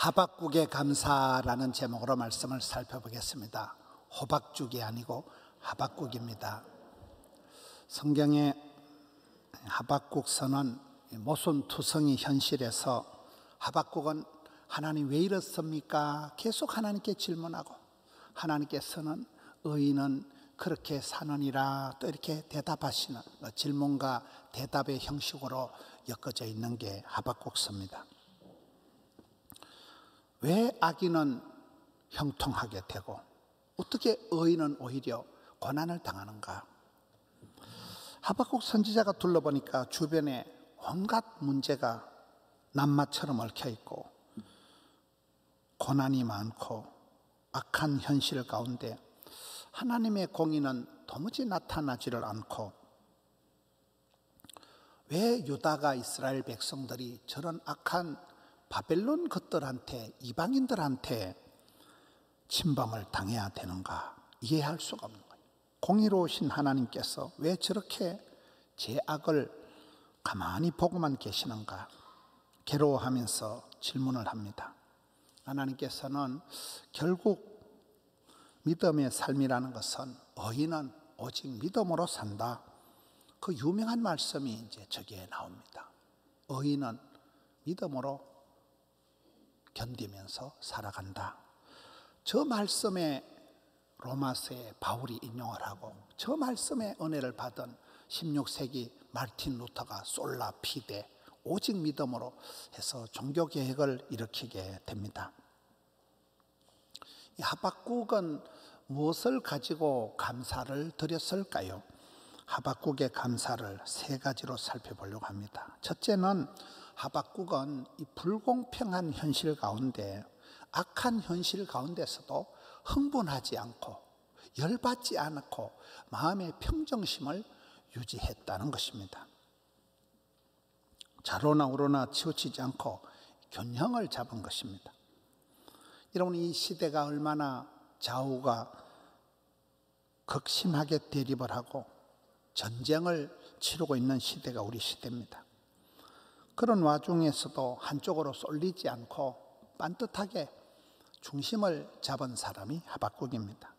하박국의 감사라는 제목으로 말씀을 살펴보겠습니다. 호박죽이 아니고 하박국입니다. 성경의 하박국서는 모순투성이 현실에서 하박국은 하나님 왜 이렇습니까? 계속 하나님께 질문하고, 하나님께서는 의인은 그렇게 사느니라 또 이렇게 대답하시는 질문과 대답의 형식으로 엮어져 있는 게 하박국서입니다. 왜 악인은 형통하게 되고 어떻게 의인은 오히려 고난을 당하는가? 하박국 선지자가 둘러보니까 주변에 온갖 문제가 낱마처럼 얽혀 있고 고난이 많고 악한 현실 가운데 하나님의 공의는 도무지 나타나지를 않고, 왜 유다가 이스라엘 백성들이 저런 악한 바벨론 것들한테, 이방인들한테 침범을 당해야 되는가 이해할 수가 없는 거예요. 공의로우신 하나님께서 왜 저렇게 죄악을 가만히 보고만 계시는가 괴로워하면서 질문을 합니다. 하나님께서는 결국 믿음의 삶이라는 것은 의인은 오직 믿음으로 산다, 그 유명한 말씀이 이제 저기에 나옵니다. 의인은 믿음으로 견디면서 살아간다. 저 말씀에 로마서에 바울이 인용을 하고, 저 말씀에 은혜를 받은 16세기 마르틴 루터가 솔라 피데 오직 믿음으로 해서 종교개혁을 일으키게 됩니다. 이 하박국은 무엇을 가지고 감사를 드렸을까요? 하박국의 감사를 세 가지로 살펴보려고 합니다. 첫째는 하박국은 이 불공평한 현실 가운데, 악한 현실 가운데서도 흥분하지 않고 열받지 않고 마음의 평정심을 유지했다는 것입니다. 좌로나 우로나 치우치지 않고 균형을 잡은 것입니다. 여러분, 이 시대가 얼마나 좌우가 극심하게 대립을 하고 전쟁을 치르고 있는 시대가 우리 시대입니다. 그런 와중에서도 한쪽으로 쏠리지 않고 반듯하게 중심을 잡은 사람이 하박국입니다.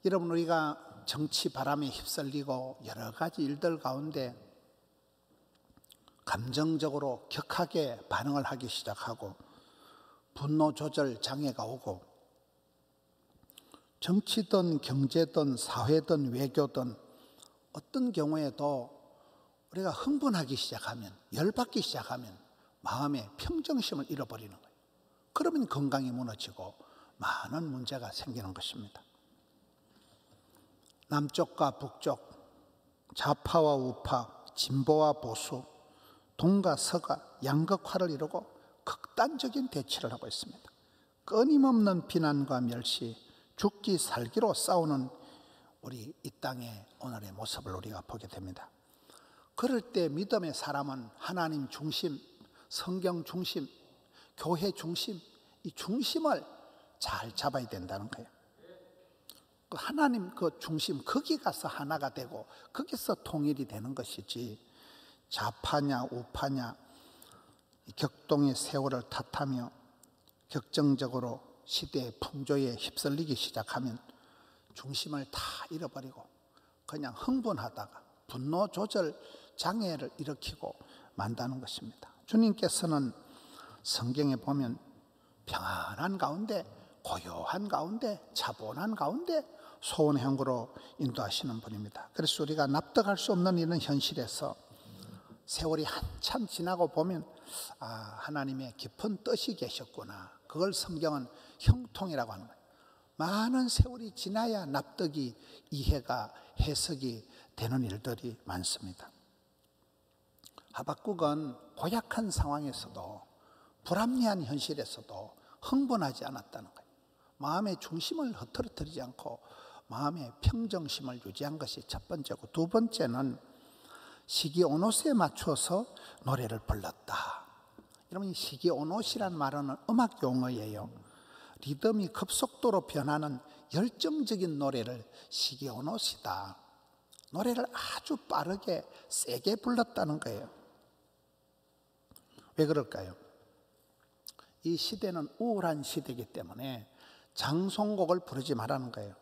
여러분, 우리가 정치 바람에 휩쓸리고 여러 가지 일들 가운데 감정적으로 격하게 반응을 하기 시작하고 분노 조절 장애가 오고, 정치든 경제든 사회든 외교든 어떤 경우에도 우리가 흥분하기 시작하면, 열받기 시작하면 마음의 평정심을 잃어버리는 거예요. 그러면 건강이 무너지고 많은 문제가 생기는 것입니다. 남쪽과 북쪽, 좌파와 우파, 진보와 보수, 동과 서가 양극화를 이루고 극단적인 대치를 하고 있습니다. 끊임없는 비난과 멸시, 죽기 살기로 싸우는 우리 이 땅의 오늘의 모습을 우리가 보게 됩니다. 그럴 때 믿음의 사람은 하나님 중심, 성경 중심, 교회 중심, 이 중심을 잘 잡아야 된다는 거예요. 하나님 그 중심, 거기 가서 하나가 되고 거기서 통일이 되는 것이지, 좌파냐 우파냐 격동의 세월을 탓하며 격정적으로 시대의 풍조에 휩쓸리기 시작하면 중심을 다 잃어버리고 그냥 흥분하다가 분노 조절 장애를 일으키고 만다는 것입니다. 주님께서는 성경에 보면 평안한 가운데, 고요한 가운데, 차분한 가운데 소원의 향구로 인도하시는 분입니다. 그래서 우리가 납득할 수 없는 이런 현실에서 세월이 한참 지나고 보면 하나님의 깊은 뜻이 계셨구나, 그걸 성경은 형통이라고 하는 거예요. 많은 세월이 지나야 납득이, 이해가, 해석이 되는 일들이 많습니다. 하박국은 고약한 상황에서도, 불합리한 현실에서도 흥분하지 않았다는 거예요. 마음의 중심을 흐트러뜨리지 않고 마음의 평정심을 유지한 것이 첫 번째고, 두 번째는 시기오노스에 맞춰서 노래를 불렀다. 여러분, 이 시기오노스라는 말은 음악 용어예요. 리듬이 급속도로 변하는 열정적인 노래를 시기오노스다. 노래를 아주 빠르게 세게 불렀다는 거예요. 왜 그럴까요? 이 시대는 우울한 시대이기 때문에 장송곡을 부르지 말라는 거예요.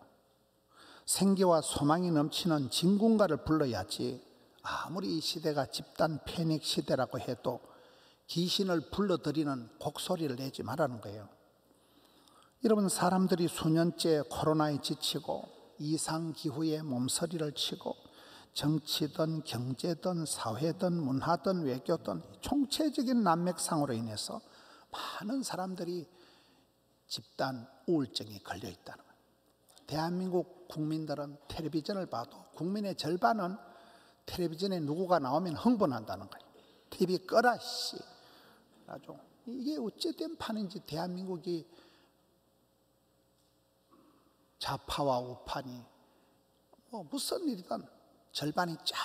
생기와 소망이 넘치는 진군가를 불러야지. 아무리 이 시대가 집단 패닉 시대라고 해도 귀신을 불러들이는 곡소리를 내지 말라는 거예요. 여러분, 사람들이 수년째 코로나에 지치고 이상기후에 몸서리를 치고 정치든 경제든 사회든 문화든 외교든 총체적인 난맥상으로 인해서 많은 사람들이 집단 우울증에 걸려 있다는 거예요. 대한민국 국민들은 텔레비전을 봐도 국민의 절반은 텔레비전에 누구가 나오면 흥분한다는 거예요. TV 꺼라 씨. 아주 이게 어찌된 판인지 대한민국이 좌파와 우파니 무슨 일이든 절반이 쫙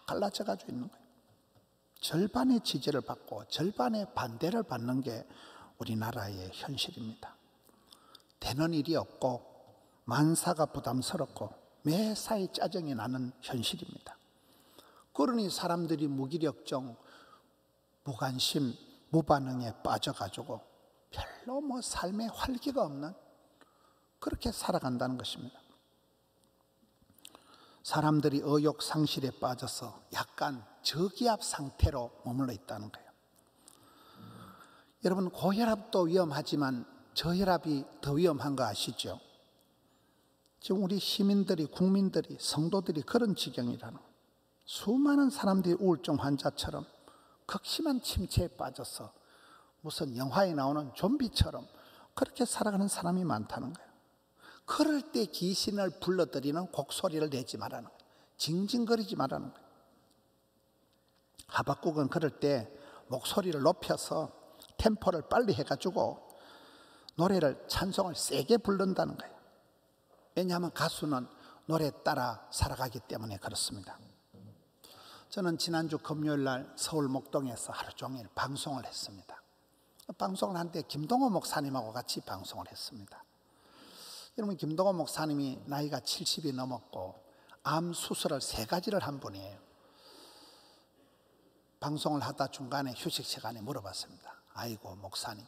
갈라져 가지고 있는 거예요. 절반의 지지를 받고 절반의 반대를 받는 게 우리나라의 현실입니다. 되는 일이 없고 만사가 부담스럽고 매사에 짜증이 나는 현실입니다. 그러니 사람들이 무기력증, 무관심, 무반응에 빠져가지고 별로 삶에 활기가 없는 그렇게 살아간다는 것입니다. 사람들이 의욕 상실에 빠져서 약간 저기압 상태로 머물러 있다는 거예요. 여러분, 고혈압도 위험하지만 저혈압이 더 위험한 거 아시죠? 지금 우리 시민들이, 국민들이, 성도들이 그런 지경이라는 거예요. 수많은 사람들이 우울증 환자처럼 극심한 침체에 빠져서 무슨 영화에 나오는 좀비처럼 그렇게 살아가는 사람이 많다는 거예요. 그럴 때 귀신을 불러들이는 곡소리를 내지 말라는 거예요. 징징거리지 말라는 거예요. 하박국은 그럴 때 목소리를 높여서 템포를 빨리 해가지고 노래를, 찬송을 세게 부른다는 거예요. 왜냐하면 가수는 노래 따라 살아가기 때문에 그렇습니다. 저는 지난주 금요일 날 서울 목동에서 하루 종일 방송을 했습니다. 방송을 하는데 김동호 목사님하고 같이 방송을 했습니다. 여러분, 김동호 목사님이 나이가 70이 넘었고 암 수술을 3가지를 한 분이에요. 방송을 하다 중간에 휴식 시간에 물어봤습니다. 아이고 목사님,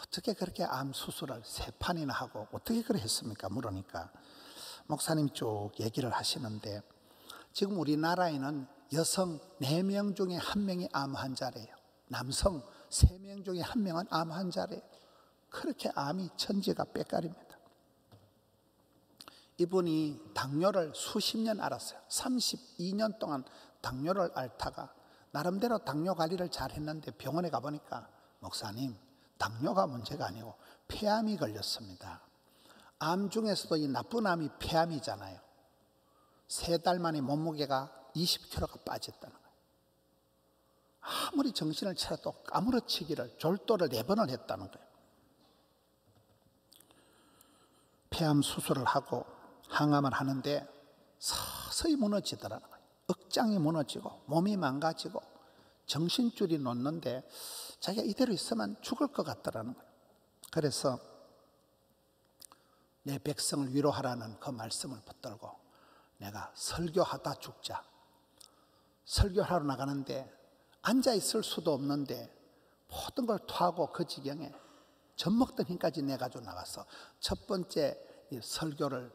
어떻게 그렇게 암 수술을 3판이나 하고 어떻게 그래 했습니까? 물으니까 목사님이 쭉 얘기를 하시는데, 지금 우리나라에는 여성 4명 중에 1명이 암 환자래요. 남성 3명 중에 1명은 암 환자래요. 그렇게 암이 천지가 빽깔입니다. 이분이 당뇨를 수십 년 앓았어요. 32년 동안 당뇨를 앓다가 나름대로 당뇨 관리를 잘 했는데 병원에 가보니까 목사님, 당뇨가 문제가 아니고 폐암이 걸렸습니다. 암 중에서도 이 나쁜 암이 폐암이잖아요. 3달 만에 몸무게가 20kg가 빠졌다는 거예요. 아무리 정신을 차려도 까무러치기를, 졸도를 4번을 했다는 거예요. 폐암 수술을 하고 항암을 하는데 서서히 무너지더라는 거예요. 억장이 무너지고 몸이 망가지고 정신줄이 놓는데 자기가 이대로 있으면 죽을 것 같더라는 거예요. 그래서 내 백성을 위로하라는 그 말씀을 붙들고 내가 설교하다 죽자. 설교하러 나가는데 앉아있을 수도 없는데 모든 걸 토하고 그 지경에 젖먹던 힘까지 내가지고 나가서 첫 번째 이 설교를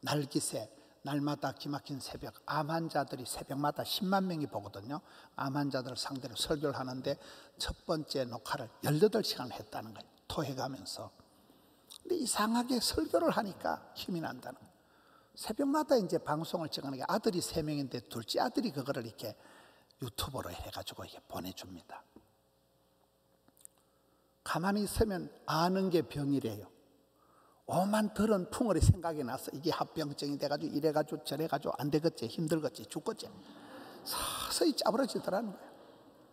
날기새, 날마다 기막힌 새벽, 암 환자들이 새벽마다 10만 명이 보거든요. 암 환자들을 상대로 설교를 하는데 첫 번째 녹화를 18시간을 했다는 거예요. 토해가면서. 근데 이상하게 설교를 하니까 힘이 난다는 거예요. 새벽마다 이제 방송을 찍는 게 아들이 3명인데 둘째 아들이 그거를 이렇게 유튜브로 해가지고 이렇게 보내줍니다. 가만히 있으면 아는 게 병이래요. 오만 들은 풍월이 생각이 나서 이게 합병증이 돼가지고 이래가지고 저래가지고 안 되겠지, 힘들겠지, 죽겠지. 서서히 짜부러지더라는 거예요.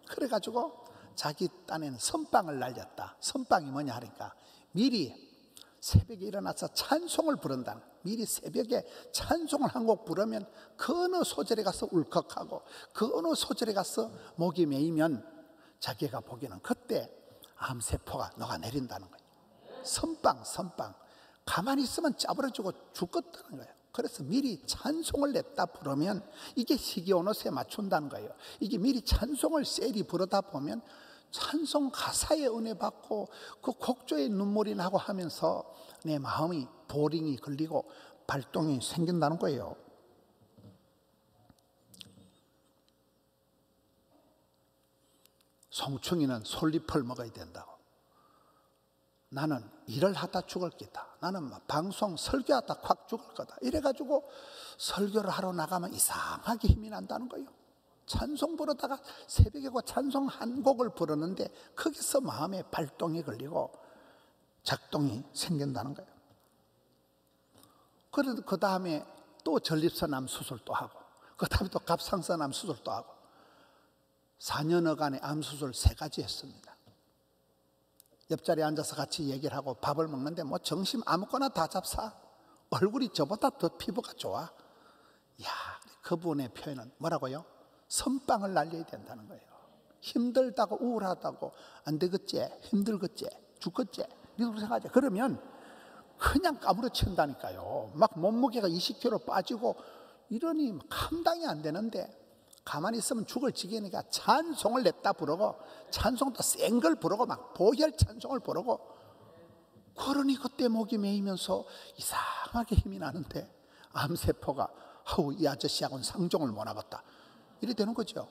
그래가지고 자기 딴에는 선빵을 날렸다. 선빵이 뭐냐 하니까 미리 새벽에 일어나서 찬송을 부른다는 거예요. 미리 새벽에 찬송을 한 곡 부르면 그 어느 소절에 가서 울컥하고 그 어느 소절에 가서 목이 메이면 자기가 보기에는 그때 암세포가 녹아내린다는 거예요. 선빵. 가만히 있으면 짜부러지고 죽겠다는 거예요. 그래서 미리 찬송을 냈다 부르면 이게 시기온옷에 맞춘다는 거예요. 이게 미리 찬송을 세리 부르다 보면 찬송 가사에 은혜 받고 그 곡조에 눈물이 나고 하면서 내 마음이 보링이 걸리고 발동이 생긴다는 거예요. 송충이는 솔잎을 먹어야 된다고. 나는 일을 하다 죽을 기다. 나는 방송 설교하다 확 죽을 거다. 이래가지고 설교를 하러 나가면 이상하게 힘이 난다는 거예요. 찬송 부르다가 새벽에 찬송 한 곡을 부르는데 거기서 마음에 발동이 걸리고 작동이 생긴다는 거예요. 그래도 그 다음에 또 전립선암 수술도 하고, 그 다음에 또 갑상선암 수술도 하고, 4년여간의 암 수술 3가지 했습니다. 옆자리에 앉아서 같이 얘기를 하고 밥을 먹는데 뭐 정신 아무거나 다 잡사. 얼굴이 저보다 더 피부가 좋아. 야, 그분의 표현은 뭐라고요? 선빵을 날려야 된다는 거예요. 힘들다고 우울하다고 안 되겠지, 힘들겠지, 죽겠지 이렇게 생각하지. 그러면 그냥 까무러친다니까요. 막 몸무게가 20kg 빠지고 이러니 감당이 안 되는데 가만히 있으면 죽을 지경이니까 찬송을 냈다 부르고, 찬송도 센 걸 부르고 막 보혈 찬송을 부르고, 그러니 그때 목이 메이면서 이상하게 힘이 나는데 암세포가 아우 이 아저씨하고는 상종을 못 하겠다 이래 되는 거죠.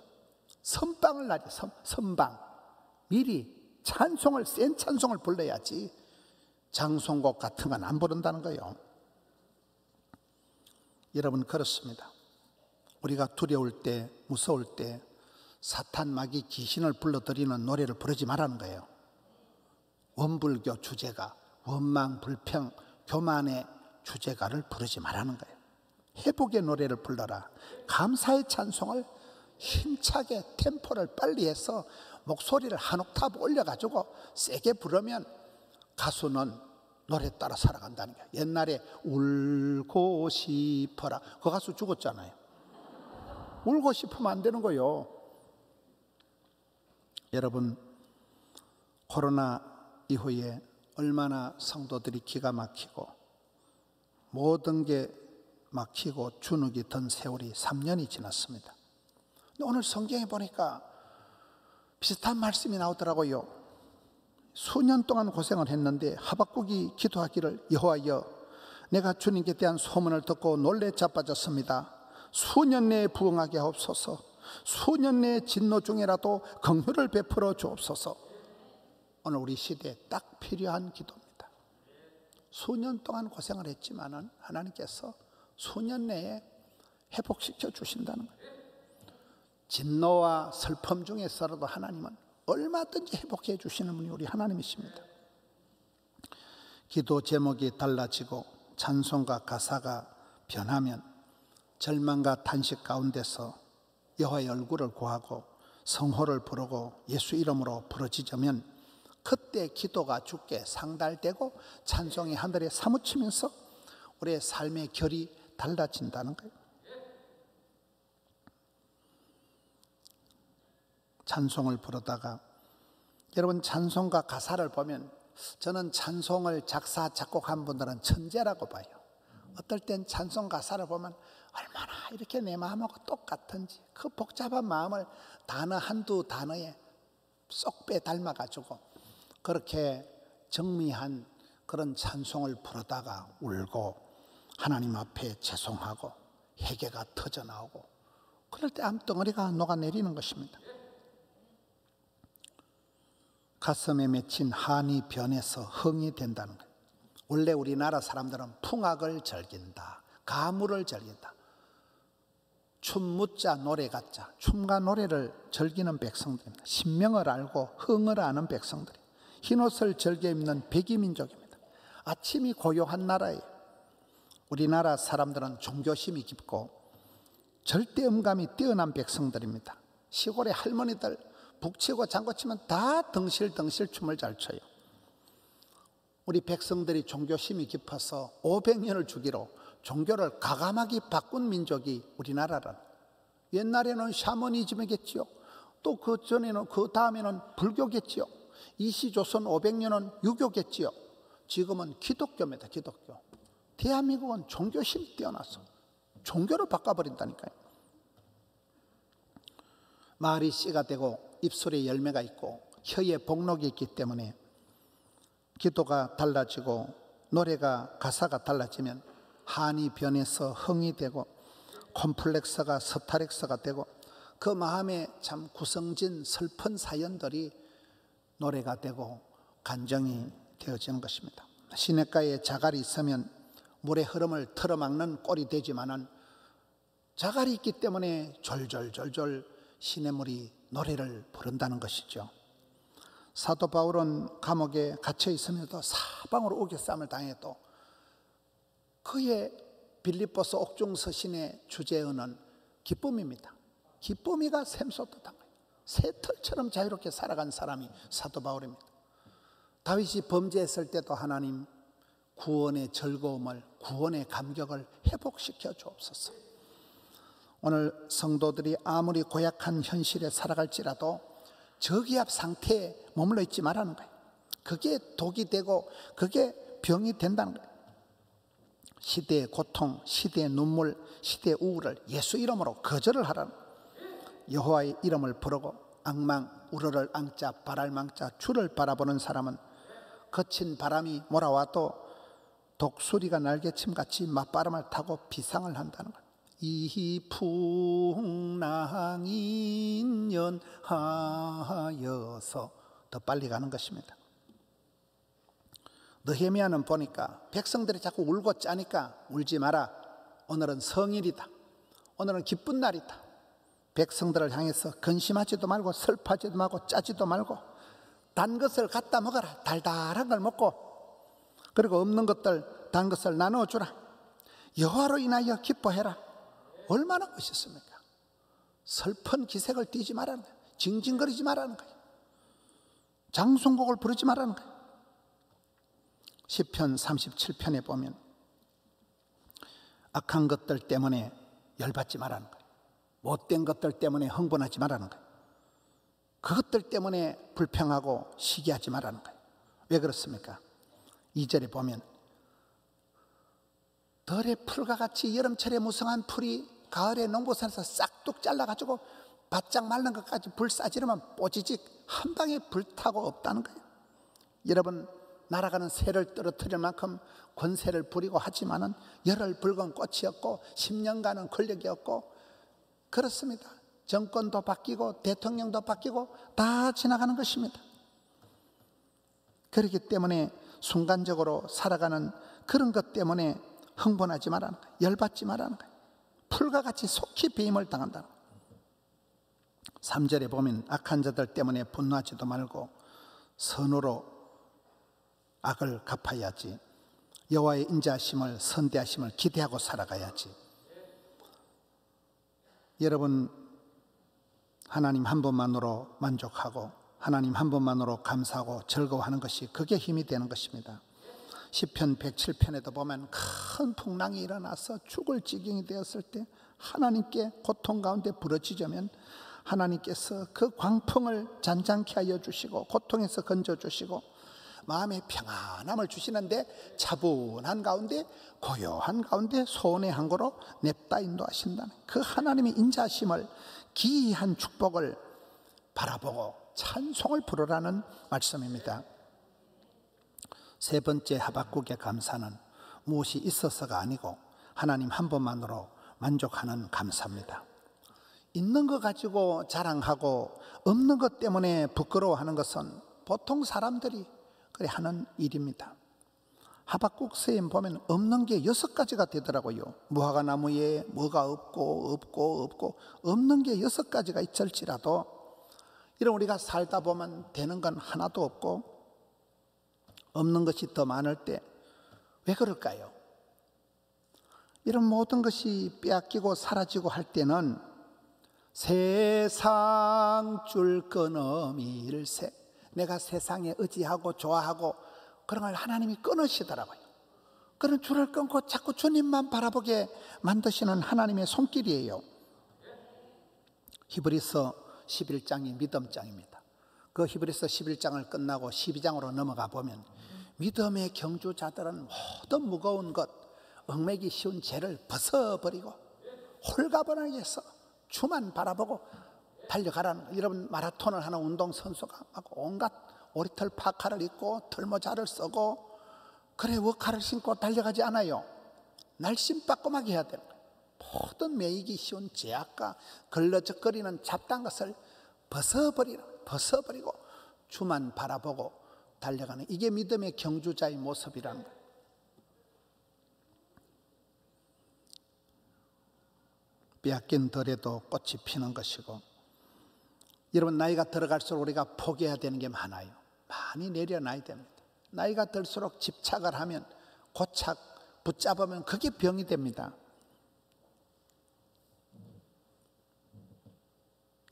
선빵을 나지. 선방. 미리 찬송을, 센 찬송을 불러야지 장송곡 같은 건 안 부른다는 거예요. 여러분, 그렇습니다. 우리가 두려울 때, 무서울 때 사탄, 마귀, 귀신을 불러들이는 노래를 부르지 말라는 거예요. 원불교 주제가, 원망, 불평, 교만의 주제가를 부르지 말라는 거예요. 회복의 노래를 불러라. 감사의 찬송을 힘차게 템포를 빨리 해서 목소리를 한 옥타브 올려가지고 세게 부르면 가수는 노래 따라 살아간다는 거예요. 옛날에 울고 싶어라, 그 가수 죽었잖아요. 울고 싶으면 안 되는 거예요. 여러분, 코로나 이후에 얼마나 성도들이 기가 막히고 모든 게 막히고 주눅이 든 세월이 3년이 지났습니다. 근데 오늘 성경에 보니까 비슷한 말씀이 나오더라고요. 수년 동안 고생을 했는데 하박국이 기도하기를, 여호와여, 내가 주님께 대한 소문을 듣고 놀래 자빠졌습니다. 수년 내에 부응하게 하옵소서. 수년 내에 진노 중에라도 긍휼을 베풀어 주옵소서. 오늘 우리 시대에 딱 필요한 기도입니다. 수년 동안 고생을 했지만은 하나님께서 수년 내에 회복시켜 주신다는 거예요. 진노와 슬픔 중에서라도 하나님은 얼마든지 회복해 주시는 분이 우리 하나님이십니다. 기도 제목이 달라지고 찬송과 가사가 변하면 절망과 탄식 가운데서 여호와의 얼굴을 구하고 성호를 부르고 예수 이름으로 부르짖으면 그때 기도가 주께 상달되고 찬송이 하늘에 사무치면서 우리의 삶의 결이 달라진다는 거예요. 찬송을 부르다가, 여러분, 찬송가 가사를 보면 저는 찬송을 작사 작곡한 분들은 천재라고 봐요. 어떨 땐 찬송 가사를 보면 얼마나 이렇게 내 마음하고 똑같은지, 그 복잡한 마음을 단어 한두 단어에 쏙 빼 닮아가지고 그렇게 정미한 그런 찬송을 부르다가 울고 하나님 앞에 죄송하고 회개가 터져나오고, 그럴 때 암덩어리가 녹아내리는 것입니다. 가슴에 맺힌 한이 변해서 흥이 된다는 거예요. 원래 우리나라 사람들은 풍악을 즐긴다, 가물을 즐긴다, 춤무자 노래 같자, 춤과 노래를 즐기는 백성들입니다. 신명을 알고 흥을 아는 백성들이, 흰옷을 즐겨 입는 백이민족입니다. 아침이 고요한 나라예요. 우리나라 사람들은 종교심이 깊고 절대음감이 뛰어난 백성들입니다. 시골의 할머니들 북치고 장구치면 다 덩실덩실 춤을 잘 춰요. 우리 백성들이 종교심이 깊어서 500년을 주기로 종교를 가감하게 바꾼 민족이 우리나라란. 옛날에는 샤머니즘이겠지요. 또 그 전에는, 그 다음에는 불교겠지요. 이시조선 500년은 유교겠지요. 지금은 기독교입니다. 기독교. 대한민국은 종교심이 뛰어나서 종교를 바꿔버린다니까요. 말이 씨가 되고 입술에 열매가 있고 혀에 복록이 있기 때문에 기도가 달라지고 노래가 가사가 달라지면 한이 변해서 흥이 되고 콤플렉스가 스타렉스가 되고 그 마음에 참 구성진 슬픈 사연들이 노래가 되고 간정이 되어지는 것입니다. 시냇가에 자갈이 있으면 물의 흐름을 틀어막는 꼴이 되지만은 자갈이 있기 때문에 졸졸졸졸 시냇물이 노래를 부른다는 것이죠. 사도 바울은 감옥에 갇혀 있으면서도 사방으로 우겨쌈을 당해도 그의 빌립보서 옥중 서신의 주제어는 기쁨입니다. 기쁨이가 샘솟듯한 거예요. 새털처럼 자유롭게 살아간 사람이 사도 바울입니다. 다윗이 범죄했을 때도 하나님 구원의 즐거움을, 구원의 감격을 회복시켜 주옵소서. 오늘 성도들이 아무리 고약한 현실에 살아갈지라도 저기압 상태에 머물러 있지 말라는 거예요. 그게 독이 되고 그게 병이 된다는 거예요. 시대의 고통, 시대의 눈물, 시대의 우울을 예수 이름으로 거절을 하라는 거예요. 여호와의 이름을 부르고 앙망, 우러를 앙자, 바랄망자, 주를 바라보는 사람은 거친 바람이 몰아와도 독수리가 날개침같이 맞바람을 타고 비상을 한다는 거예요. 이 풍랑이 연하여서 더 빨리 가는 것입니다. 느헤미야는 보니까 백성들이 자꾸 울고 짜니까 울지 마라. 오늘은 성일이다. 오늘은 기쁜 날이다. 백성들을 향해서 근심하지도 말고 슬퍼하지도 말고 짜지도 말고 단 것을 갖다 먹어라. 달달한 걸 먹고 그리고 없는 것들 단 것을 나눠주라. 여호와로 인하여 기뻐해라. 얼마나 멋있습니까? 슬픈 기색을 띠지 말라는 거예요. 징징거리지 말라는 거예요. 장송곡을 부르지 말라는 거예요. 시편 37편에 보면 악한 것들 때문에 열받지 말라는 거예요. 못된 것들 때문에 흥분하지 말라는 거예요. 그것들 때문에 불평하고 시기하지 말라는 거예요. 왜 그렇습니까? 2절에 보면 덜의 풀과 같이 여름철에 무성한 풀이 가을에 농부산에서 싹둑 잘라가지고 바짝 말른 것까지 불 싸지르면 뽀지직 한 방에 불타고 없다는 거예요. 여러분 날아가는 새를 떨어뜨릴 만큼 권세를 부리고 하지만은 열흘 붉은 꽃이었고 10년간은 권력이었고 그렇습니다. 정권도 바뀌고 대통령도 바뀌고 다 지나가는 것입니다. 그렇기 때문에 순간적으로 살아가는 그런 것 때문에 흥분하지 말라는 거예요. 열받지 말라는 거예요. 풀과 같이 속히 배임을 당한다는 거예요. 3절에 보면 악한 자들 때문에 분노하지도 말고 선으로 악을 갚아야지. 여호와의 인자하심을 선대하심을 기대하고 살아가야지. 여러분 하나님 한 분만으로 만족하고 하나님 한 분만으로 감사하고 즐거워하는 것이 그게 힘이 되는 것입니다. 시편 107편에도 보면 큰 풍랑이 일어나서 죽을 지경이 되었을 때 하나님께 고통 가운데 부르짖으면 하나님께서 그 광풍을 잔잔케 하여 주시고 고통에서 건져 주시고 마음의 평안함을 주시는데 차분한 가운데 고요한 가운데 소원의 항구로 냅다 인도하신다는 그 하나님의 인자하심을 기이한 축복을 바라보고 찬송을 부르라는 말씀입니다. 세 번째 하박국의 감사는 무엇이 있어서가 아니고 하나님 한 분만으로 만족하는 감사입니다. 있는 것 가지고 자랑하고 없는 것 때문에 부끄러워하는 것은 보통 사람들이 그래 하는 일입니다. 하박국서에 보면 없는 게 6가지가 되더라고요. 무화과 나무에 뭐가 없고 없는 게 6가지가 있을지라도 이런 우리가 살다 보면 되는 건 하나도 없고 없는 것이 더 많을 때 왜 그럴까요? 이런 모든 것이 빼앗기고 사라지고 할 때는 세상 줄 끊음이 일세 내가 세상에 의지하고 좋아하고 그런 걸 하나님이 끊으시더라고요. 그런 줄을 끊고 자꾸 주님만 바라보게 만드시는 하나님의 손길이에요. 히브리서 11장이 믿음장입니다. 그 히브리서 11장을 끝나고 12장으로 넘어가 보면 믿음의 경주자들은 모든 무거운 것, 얽매기 쉬운 죄를 벗어버리고 홀가분하게 해서 주만 바라보고 달려가라는 거예요. 여러분 마라톤을 하는 운동선수가 막 온갖 오리털 파카를 입고 털모자를 쓰고 그래 워카를 신고 달려가지 않아요. 날씬빠끔하게 해야 되는 거예요. 모든 매이기 쉬운 제약과 걸러적거리는 잡다한 것을 벗어버리고 주만 바라보고 달려가는, 이게 믿음의 경주자의 모습이라는 거예요. 빼앗긴 덜에도 꽃이 피는 것이고, 여러분 나이가 들어갈수록 우리가 포기해야 되는 게 많아요. 많이 내려놔야 됩니다. 나이가 들수록 집착을 하면, 고착 붙잡으면 그게 병이 됩니다.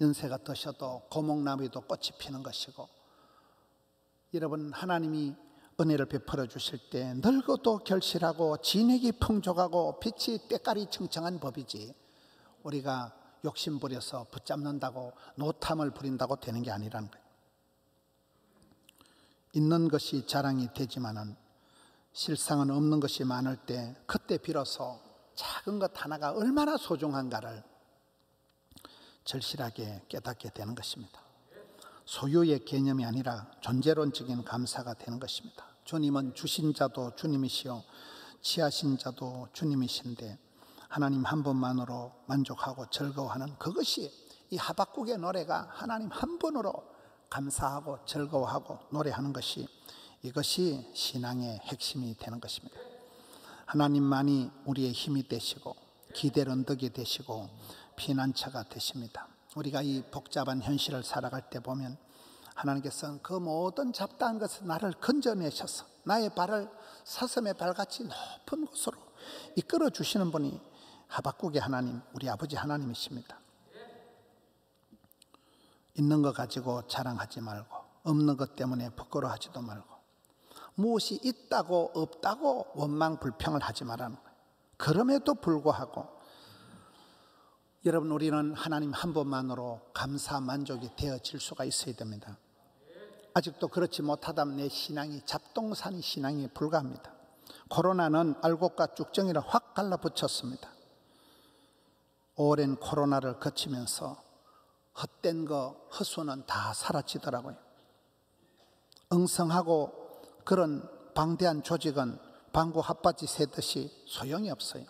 연세가 드셔도 고목나무에도 꽃이 피는 것이고, 여러분 하나님이 은혜를 베풀어 주실 때 늙어도 결실하고 진액이 풍족하고 빛이 때깔이 청청한 법이지, 우리가 욕심 부려서 붙잡는다고 노탐을 부린다고 되는 게 아니라는 거예요. 있는 것이 자랑이 되지만은 실상은 없는 것이 많을 때, 그때 비로소 작은 것 하나가 얼마나 소중한가를 절실하게 깨닫게 되는 것입니다. 소유의 개념이 아니라 존재론적인 감사가 되는 것입니다. 주님은 주신 자도 주님이시요 취하신 자도 주님이신데, 하나님 한 분만으로 만족하고 즐거워하는 그것이, 이 하박국의 노래가 하나님 한 분으로 감사하고 즐거워하고 노래하는 것이, 이것이 신앙의 핵심이 되는 것입니다. 하나님만이 우리의 힘이 되시고 기댈 언덕이 되시고 피난처가 되십니다. 우리가 이 복잡한 현실을 살아갈 때 보면 하나님께서는 그 모든 잡다한 것을 나를 건져내셔서 나의 발을 사슴의 발같이 높은 곳으로 이끌어 주시는 분이 하박국의 하나님, 우리 아버지 하나님이십니다. 있는 것 가지고 자랑하지 말고, 없는 것 때문에 부끄러워하지도 말고, 무엇이 있다고 없다고 원망 불평을 하지 말라는 거예요. 그럼에도 불구하고 여러분, 우리는 하나님 한 분만으로 감사 만족이 되어질 수가 있어야 됩니다. 아직도 그렇지 못하다면 내 신앙이 잡동사니 신앙에 불과합니다. 코로나는 알곡과 쭉정이를 확 갈라붙였습니다. 오랜 코로나를 거치면서 헛된 거, 헛수는 다 사라지더라고요. 엉성하고 그런 방대한 조직은 방구 핫바지 세듯이 소용이 없어요.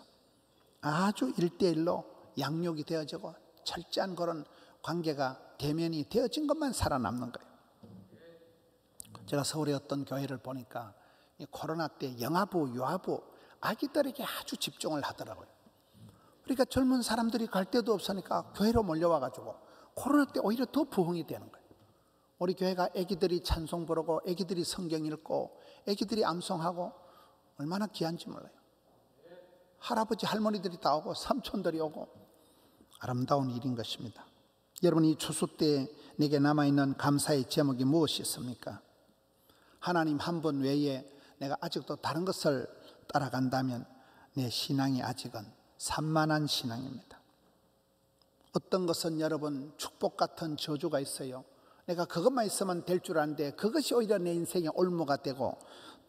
아주 1:1로 양육이 되어지고 철저한 그런 관계가 대면이 되어진 것만 살아남는 거예요. 제가 서울의 어떤 교회를 보니까 이 코로나 때 영아부, 유아부 아기들에게 아주 집중을 하더라고요. 그러니까 젊은 사람들이 갈 데도 없으니까 교회로 몰려와가지고 코로나 때 오히려 더 부흥이 되는 거예요. 우리 교회가 아기들이 찬송 부르고 아기들이 성경 읽고 아기들이 암송하고 얼마나 귀한지 몰라요. 할아버지 할머니들이 다 오고 삼촌들이 오고 아름다운 일인 것입니다. 여러분, 이 추수 때 내게 남아있는 감사의 제목이 무엇이 있습니까? 하나님 한 분 외에 내가 아직도 다른 것을 따라간다면 내 신앙이 아직은 산만한 신앙입니다. 어떤 것은 여러분 축복 같은 저주가 있어요. 내가 그것만 있으면 될 줄 아는데 그것이 오히려 내 인생의 올무가 되고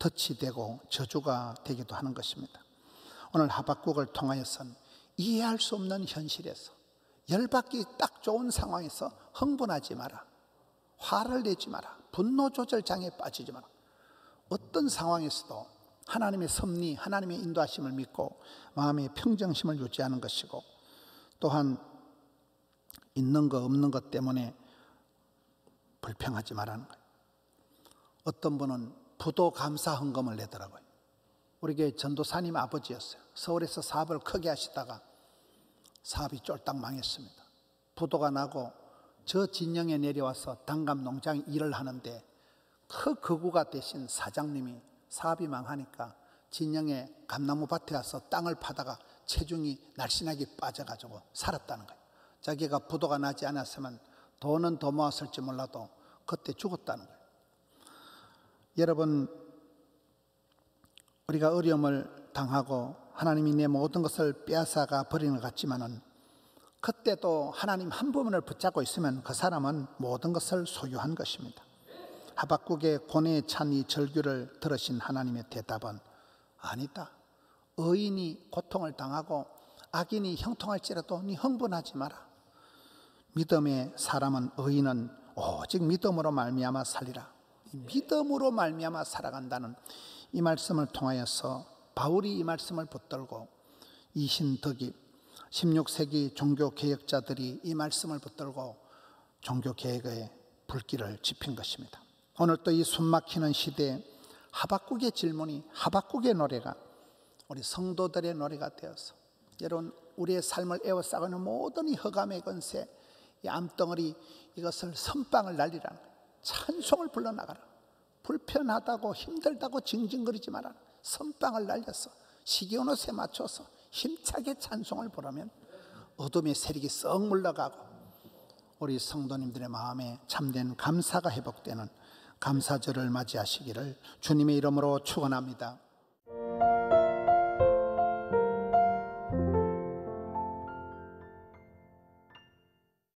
덫이 되고 저주가 되기도 하는 것입니다. 오늘 하박국을 통하여서는 이해할 수 없는 현실에서, 열받기 딱 좋은 상황에서 흥분하지 마라, 화를 내지 마라, 분노 조절 장애에 빠지지 마라. 어떤 상황에서도 하나님의 섭리, 하나님의 인도하심을 믿고 마음의 평정심을 유지하는 것이고, 또한 있는 것 없는 것 때문에 불평하지 말라는 거예요. 어떤 분은 부도 감사 헌금을 내더라고요. 우리 교회 전도사님 아버지였어요. 서울에서 사업을 크게 하시다가 사업이 쫄딱 망했습니다. 부도가 나고 저 진영에 내려와서 단감 농장 일을 하는데 그 거구가 되신 사장님이 사업이 망하니까 진영에 감나무 밭에 와서 땅을 파다가 체중이 날씬하게 빠져가지고 살았다는 거예요. 자기가 부도가 나지 않았으면 돈은 더 모았을지 몰라도 그때 죽었다는 거예요. 여러분, 우리가 어려움을 당하고 하나님이 내 모든 것을 빼앗아가 버리는 것 같지만은, 그때도 하나님 한 분을 붙잡고 있으면 그 사람은 모든 것을 소유한 것입니다. 하박국의 고뇌에 찬 이 절규를 들으신 하나님의 대답은 아니다. 의인이 고통을 당하고 악인이 형통할지라도 네 흥분하지 마라. 믿음의 사람은 의인은 오직 믿음으로 말미암아 살리라. 믿음으로 말미암아 살아간다는 이 말씀을 통하여서 바울이 이 말씀을 붙들고 이신덕이 16세기 종교개혁자들이 이 말씀을 붙들고 종교개혁의 불길을 지핀 것입니다. 오늘 또 이 숨막히는 시대에 하박국의 질문이, 하박국의 노래가 우리 성도들의 노래가 되어서, 여러분 우리의 삶을 에워싸가는 모든 이 흑암의 권세, 이 암덩어리, 이것을 선빵을 날리라. 찬송을 불러나가라. 불편하다고 힘들다고 징징거리지 마라. 선빵을 날려서 시기온 옷에 맞춰서 힘차게 찬송을 부르면 어둠의 세력이 썩 물러가고 우리 성도님들의 마음에 참된 감사가 회복되는 감사절을 맞이하시기를 주님의 이름으로 축원합니다.